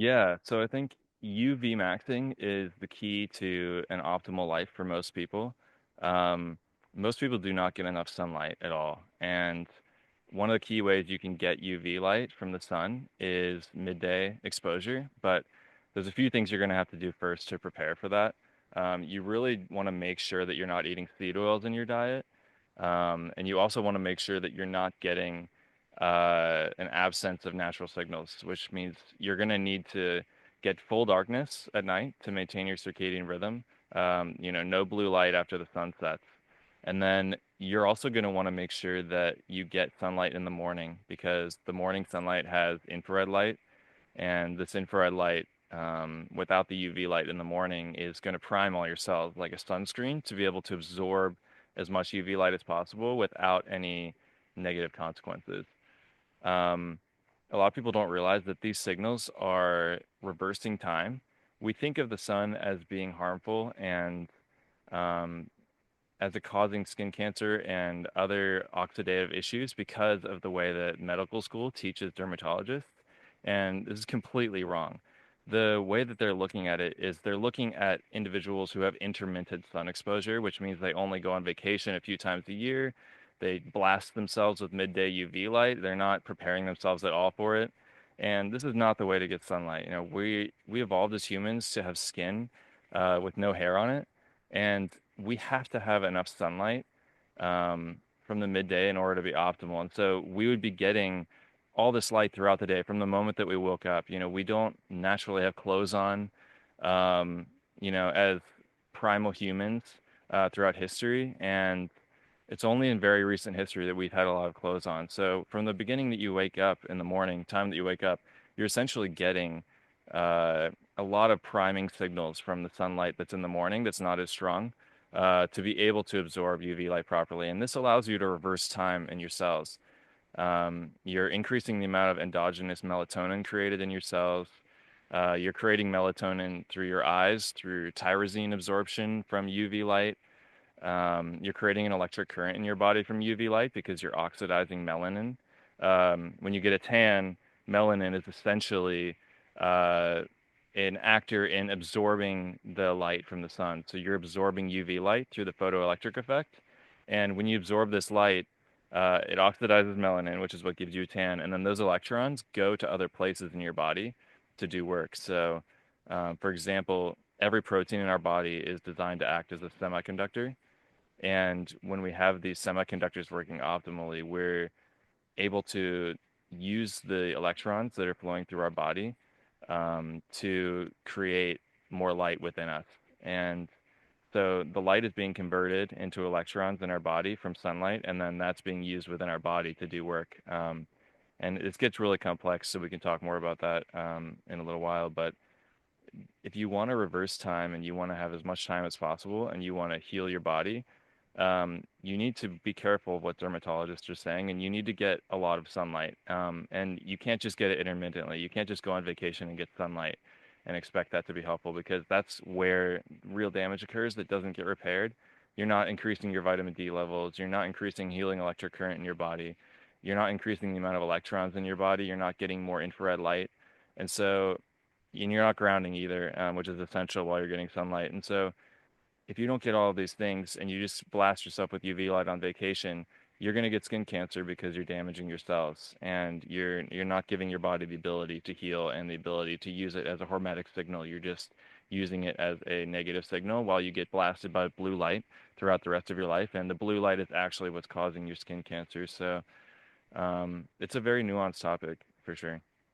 Yeah, so I think UV maxing is the key to an optimal life for most people. Um, Most people do not get enough sunlight at all. And one of the key ways you can get UV light from the sun is midday exposure. But there's a few things you're going to have to do first to prepare for that. You really want to make sure that you're not eating seed oils in your diet. And you also want to make sure that you're not getting an absence of natural signals, which means you're going to need to get full darkness at night to maintain your circadian rhythm. No blue light after the sun sets. And then you're also going to want to make sure that you get sunlight in the morning because the morning sunlight has infrared light, and this infrared light, without the UV light in the morning, is going to prime all your cells like a sunscreen to be able to absorb as much UV light as possible without any negative consequences. Um, a lot of people don't realize that these signals are reversing time. We think of the sun as being harmful and um, as it causing skin cancer and other oxidative issues because of the way that medical school teaches dermatologists. And this is completely wrong. The way that they're looking at it is they're looking at individuals who have intermittent sun exposure, which means they only go on vacation a few times a year. They blast themselves with midday UV light. They're not preparing themselves at all for it. And this is not the way to get sunlight. We evolved as humans to have skin with no hair on it. And we have to have enough sunlight from the midday in order to be optimal. And so we would be getting all this light throughout the day from the moment that we woke up. We don't naturally have clothes on, as primal humans throughout history. And it's only in very recent history that we've had a lot of clothes on. So from the beginning that you wake up in the morning, time that you wake up, you're essentially getting a lot of priming signals from the sunlight that's in the morning that's not as strong to be able to absorb UV light properly. And this allows you to reverse time in your cells. You're increasing the amount of endogenous melatonin created in your cells. You're creating melatonin through your eyes, through tyrosine absorption from UV light. You're creating an electric current in your body from UV light because you're oxidizing melanin. When you get a tan, melanin is essentially uh, an actor in absorbing the light from the sun. So you're absorbing UV light through the photoelectric effect. And when you absorb this light, it oxidizes melanin, which is what gives you a tan. And then those electrons go to other places in your body to do work. So, for example, every protein in our body is designed to act as a semiconductor. And when we have these semiconductors working optimally, we're able to use the electrons that are flowing through our body to create more light within us. And so the light is being converted into electrons in our body from sunlight, and then that's being used within our body to do work. And it gets really complex, so we can talk more about that in a little while. But if you want to reverse time and you want to have as much time as possible and you want to heal your body, you need to be careful of what dermatologists are saying, and you need to get a lot of sunlight. And you can't just get it intermittently. You can't just go on vacation and get sunlight and expect that to be helpful because that's where real damage occurs that doesn't get repaired. You're not increasing your vitamin D levels. You're not increasing healing electric current in your body. You're not increasing the amount of electrons in your body. You're not getting more infrared light. And so, and you're not grounding either, which is essential while you're getting sunlight. And so, if you don't get all of these things and you just blast yourself with UV light on vacation, you're going to get skin cancer because you're damaging your cells and you're not giving your body the ability to heal and the ability to use it as a hormetic signal. You're just using it as a negative signal while you get blasted by blue light throughout the rest of your life. And the blue light is actually what's causing your skin cancer. So it's a very nuanced topic for sure.